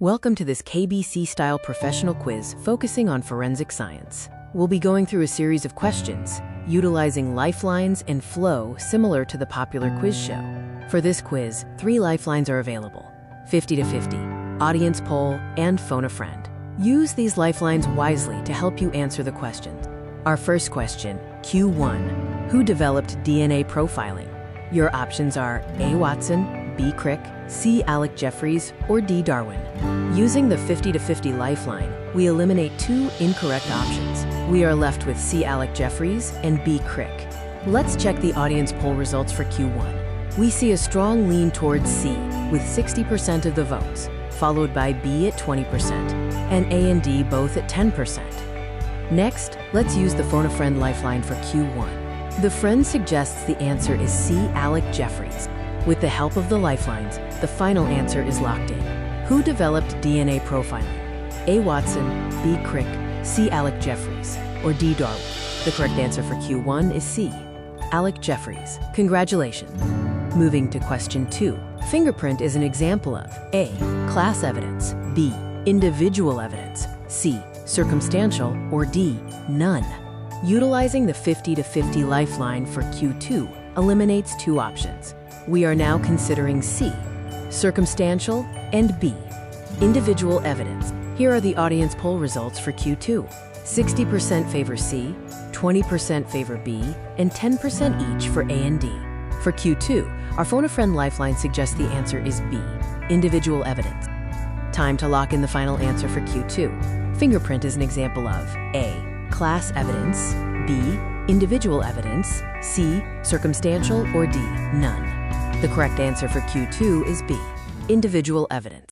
Welcome to this KBC-style professional quiz focusing on forensic science. We'll be going through a series of questions, utilizing lifelines and flow similar to the popular quiz show. For this quiz, 3 lifelines are available: 50 to 50, audience poll, and phone a friend. Use these lifelines wisely to help you answer the questions. Our first question, Q1. Who developed DNA profiling? Your options are A. Watson, B. Crick, C. Alec Jeffreys, or D. Darwin. Using the 50 to 50 lifeline, we eliminate 2 incorrect options. We are left with C. Alec Jeffreys and B. Crick. Let's check the audience poll results for Q1. We see a strong lean towards C, with 60% of the votes, followed by B at 20%, and A and D both at 10%. Next, let's use the phone a friend lifeline for Q1. The friend suggests the answer is C. Alec Jeffreys. With the help of the lifelines, the final answer is locked in. Who developed DNA profiling? A. Watson, B. Crick, C. Alec Jeffreys, or D. Darwin? The correct answer for Q1 is C. Alec Jeffreys. Congratulations. Moving to question 2. Fingerprint is an example of A. Class evidence, B. Individual evidence, C. Circumstantial, or D. None. Utilizing the 50 to 50 lifeline for Q2 eliminates 2 options. We are now considering C, circumstantial, and B, individual evidence. Here are the audience poll results for Q2. 60% favor C, 20% favor B, and 10% each for A and D. For Q2, our phone a friend lifeline suggests the answer is B, individual evidence. Time to lock in the final answer for Q2. Fingerprint is an example of A, class evidence, B, individual evidence, C, circumstantial, or D, none. The correct answer for Q2 is B, individual evidence.